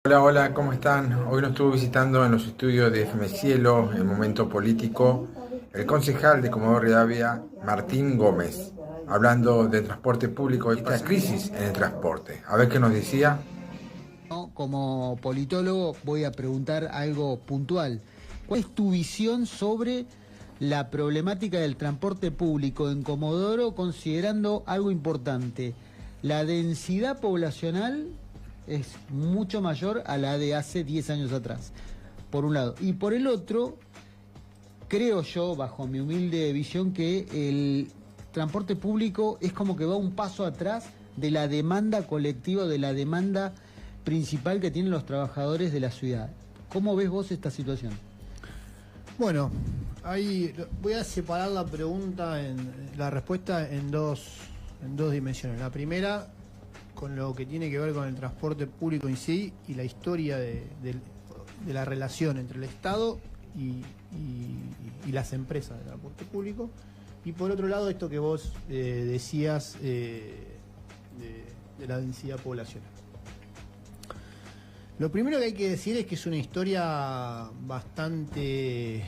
Hola, hola, ¿cómo están? Hoy nos estuvo visitando en los estudios de FM Cielo, en Momento Político, el concejal de Comodoro Rivadavia, Martín Gómez, hablando de transporte público y esta crisis en el transporte. A ver qué nos decía. ¿No? Como politólogo voy a preguntar algo puntual. ¿Cuál es tu visión sobre la problemática del transporte público en Comodoro, considerando algo importante? La densidad poblacional es mucho mayor a la de hace 10 años atrás, por un lado. Y por el otro, creo yo, bajo mi humilde visión, que el transporte público es como que va un paso atrás de la demanda colectiva, de la demanda principal que tienen los trabajadores de la ciudad. ¿Cómo ves vos esta situación? Bueno, ahí voy a separar la respuesta en dos dimensiones. La primera, con lo que tiene que ver con el transporte público en sí y la historia de la relación entre el Estado y las empresas de transporte público. Y por otro lado, esto que vos decías de la densidad poblacional. Lo primero que hay que decir es que es una historia bastante,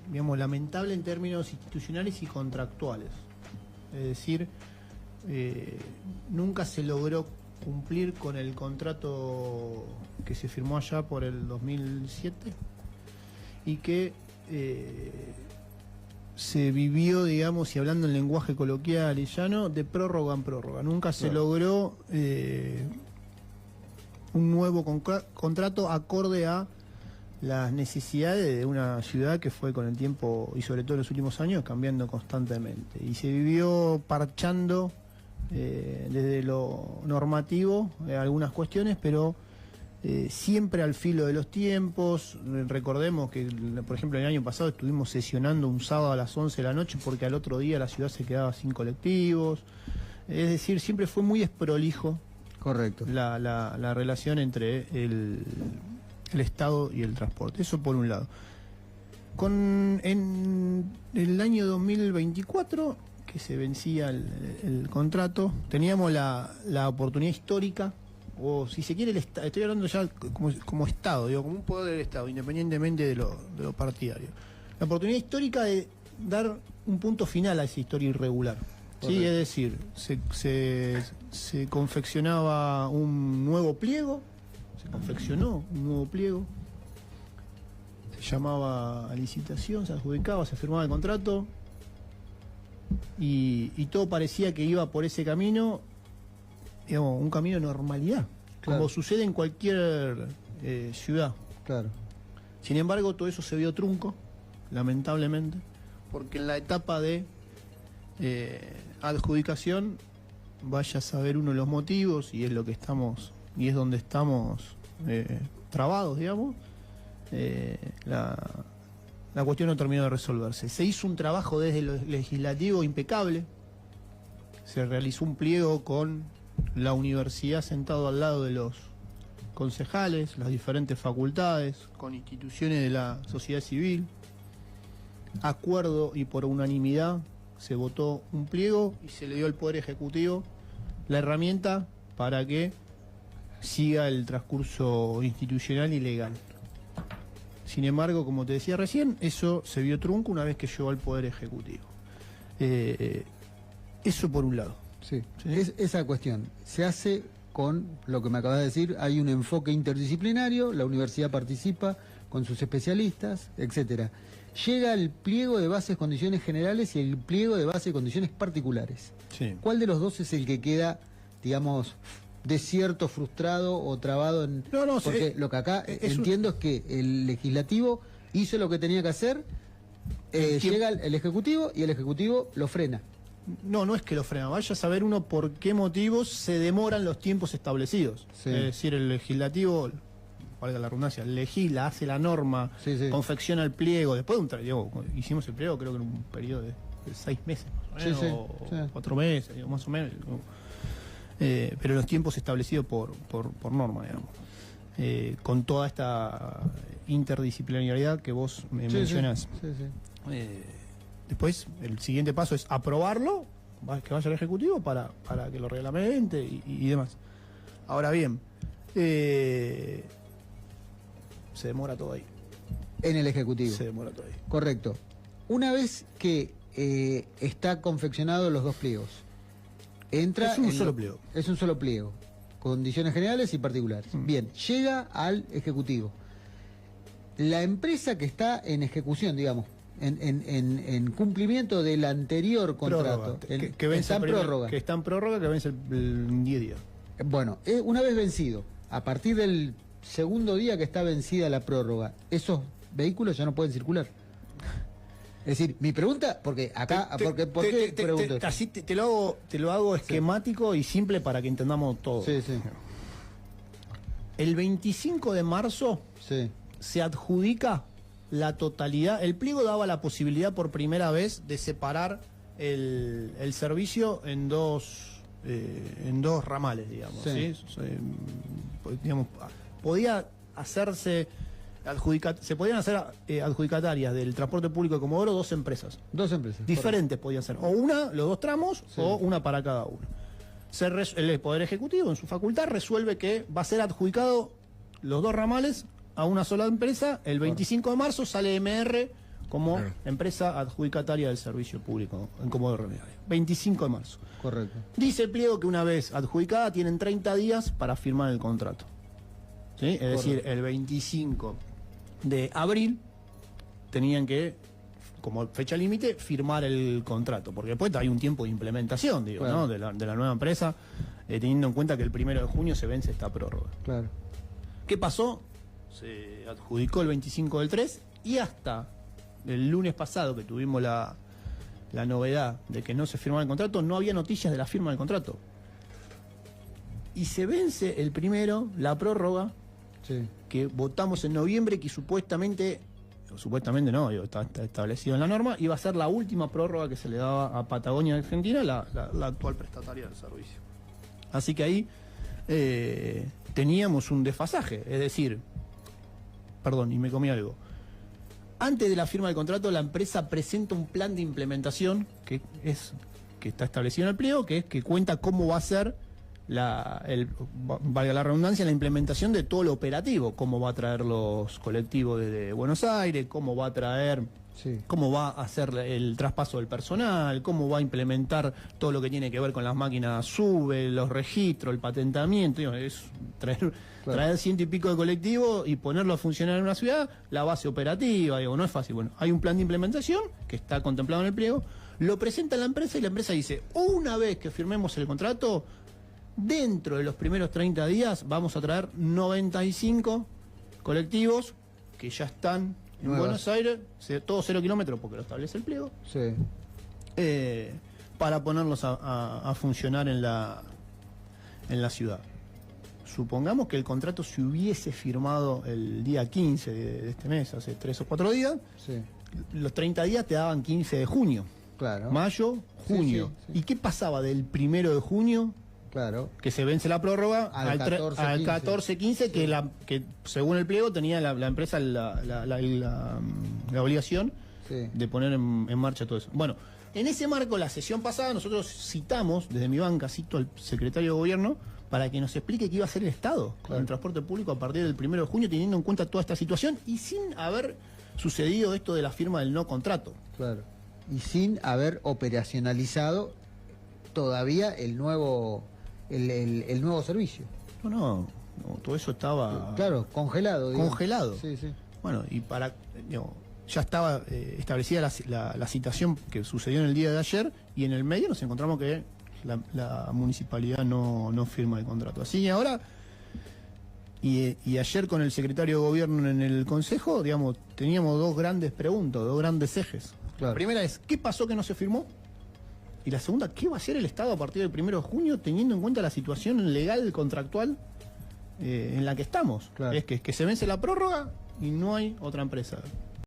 digamos, lamentable en términos institucionales y contractuales. Es decir, nunca se logró cumplir con el contrato que se firmó allá por el 2007 y que se vivió, digamos, y hablando en lenguaje coloquial y llano, de prórroga en prórroga. Nunca se logró un nuevo contrato acorde a las necesidades de una ciudad que fue con el tiempo y sobre todo en los últimos años cambiando constantemente. Y se vivió parchando desde lo normativo algunas cuestiones, pero siempre al filo de los tiempos. Recordemos que, por ejemplo, el año pasado estuvimos sesionando un sábado a las 11 de la noche porque al otro día la ciudad se quedaba sin colectivos. Es decir, siempre fue muy desprolijo. Correcto. La relación entre el Estado y el transporte. Eso por un lado. En el año 2024, que se vencía el contrato, teníamos la oportunidad histórica, o si se quiere, estoy hablando ya como Estado, digo, como un poder del Estado, independientemente de lo partidario. La oportunidad histórica de dar un punto final a esa historia irregular. Sí, es decir, se confeccionaba un nuevo pliego, se llamaba a licitación, se adjudicaba, se firmaba el contrato y todo parecía que iba por ese camino, digamos, un camino de normalidad, claro, como sucede en cualquier ciudad. Claro. Sin embargo, todo eso se vio trunco, lamentablemente, porque en la etapa de adjudicación, vaya a saber uno los motivos, y es lo que estamos, y es donde estamos trabados, digamos, la cuestión no terminó de resolverse. Se hizo un trabajo desde lo legislativo impecable, se realizó un pliego con la universidad sentado al lado de los concejales, las diferentes facultades, con instituciones de la sociedad civil, acuerdo y por unanimidad se votó un pliego y se le dio al Poder Ejecutivo la herramienta para que siga el transcurso institucional y legal. Sin embargo, como te decía recién, eso se vio trunco una vez que llegó al Poder Ejecutivo. Eso por un lado. Sí. Esa cuestión se hace con lo que me acabas de decir, hay un enfoque interdisciplinario, la universidad participa con sus especialistas, etcétera. Llega el pliego de bases condiciones generales y el pliego de bases condiciones particulares. Sí. ¿Cuál de los dos es el que queda, digamos, desierto, frustrado o trabado en...? No, porque lo que acá entiendo es que el legislativo hizo lo que tenía que hacer, llega el ejecutivo y el ejecutivo lo frena. No es que lo frena. Vaya a saber uno por qué motivos se demoran los tiempos establecidos. Sí. Es decir, el legislativo, valga la redundancia, legisla, hace la norma, Sí. confecciona el pliego. Después de hicimos el pliego creo que en un periodo de 6 meses, más o menos, Sí. o 4 meses, más o menos. Pero los tiempos establecidos por norma, digamos. Con toda esta interdisciplinariedad que vos me mencionás. Sí. Después, el siguiente paso es aprobarlo, que vaya al Ejecutivo para que lo reglamente y demás. Ahora bien, Se demora todo ahí. En el Ejecutivo. Se demora todo ahí. Correcto. Una vez que está confeccionado los dos pliegos, entra... Es un solo pliego. Es un solo pliego. Condiciones generales y particulares. Bien, llega al Ejecutivo. La empresa que está en ejecución, digamos, en cumplimiento del anterior contrato, Prórroga, que vence está en prórroga. Que está en prórroga, que vence el 10 días. Bueno, una vez vencido, a partir del segundo día que está vencida la prórroga, esos vehículos ya no pueden circular. Es decir, mi pregunta, porque acá, ¿por qué pregunto esto? Así te lo hago esquemático y simple para que entendamos todo. Sí, sí. El 25 de marzo Sí. se adjudica la totalidad. El pliego daba la posibilidad por primera vez de separar el servicio en dos ramales, digamos. Sí. ¿Sí? Digamos, podía hacerse se podían hacer adjudicatarias del transporte público de Comodoro dos empresas. Dos empresas. Diferentes podían ser. O una, los dos tramos, Sí. o una para cada uno. El Poder Ejecutivo, en su facultad, resuelve que va a ser adjudicado los dos ramales a una sola empresa. El 25 de marzo sale MR como empresa adjudicataria del servicio público en Comodoro Rivadavia. 25 de marzo. Correcto. Dice el pliego que una vez adjudicada tienen 30 días para firmar el contrato. ¿Sí? Es decir, el 25 de abril tenían que, como fecha límite, firmar el contrato, porque después hay un tiempo de implementación, digo, Claro. ¿no? de la nueva empresa, teniendo en cuenta que el 1 de junio se vence esta prórroga. Claro. ¿Qué pasó? Se adjudicó el 25 del 3 y hasta el lunes pasado, que tuvimos la novedad de que no se firmaba el contrato, no había noticias de la firma del contrato. Y se vence el primero, la prórroga, Sí. que votamos en noviembre, que supuestamente no, está establecido en la norma, iba a ser la última prórroga que se le daba a Patagonia Argentina, la actual prestataria del servicio. Así que ahí teníamos un desfasaje, es decir, perdón, y me comí algo. Antes de la firma del contrato, la empresa presenta un plan de implementación que está establecido en el pliego, que cuenta cómo va a ser valga la redundancia, la implementación de todo lo operativo, cómo va a traer los colectivos desde Buenos Aires, cómo va a traer, Sí. cómo va a hacer el traspaso del personal, cómo va a implementar todo lo que tiene que ver con las máquinas SUBE, los registros, el patentamiento, digo, es traer 100 y pico de colectivos y ponerlo a funcionar en una ciudad, la base operativa, digo, no es fácil. Bueno, hay un plan de implementación que está contemplado en el pliego, lo presenta la empresa y la empresa dice, una vez que firmemos el contrato, dentro de los primeros 30 días vamos a traer 95 colectivos que ya están en Nuevas. Buenos Aires, todos 0 kilómetros porque lo establece el pliego, Sí. para ponerlos a funcionar en la ciudad. Supongamos que el contrato se hubiese firmado el día 15 de este mes, hace 3 o 4 días, Sí. los 30 días te daban 15 de junio, Claro. mayo, junio. Sí, sí, sí. ¿Y qué pasaba del 1 de junio? Claro. Que se vence la prórroga Al 14-15, que según el pliego tenía la empresa la obligación Sí. de poner en marcha todo eso. Bueno, en ese marco, la sesión pasada, nosotros citamos, desde mi banca, cito al secretario de Gobierno, para que nos explique qué iba a hacer el Estado con el transporte público a partir del 1 de junio, teniendo en cuenta toda esta situación y sin haber sucedido esto de la firma del no contrato. Claro. Y sin haber operacionalizado todavía el nuevo servicio. No, todo eso estaba Claro, congelado. digamos. congelado. Sí, sí. Bueno, y ya estaba establecida la citación que sucedió en el día de ayer y en el medio nos encontramos que la municipalidad no firma el contrato. Así que ahora, y ayer con el secretario de Gobierno en el Consejo, digamos, teníamos dos grandes preguntas, dos grandes ejes. Claro. La primera es, ¿qué pasó que no se firmó? Y la segunda, ¿qué va a hacer el Estado a partir del 1 de junio teniendo en cuenta la situación legal contractual en la que estamos? Claro. Es que se vence la prórroga y no hay otra empresa.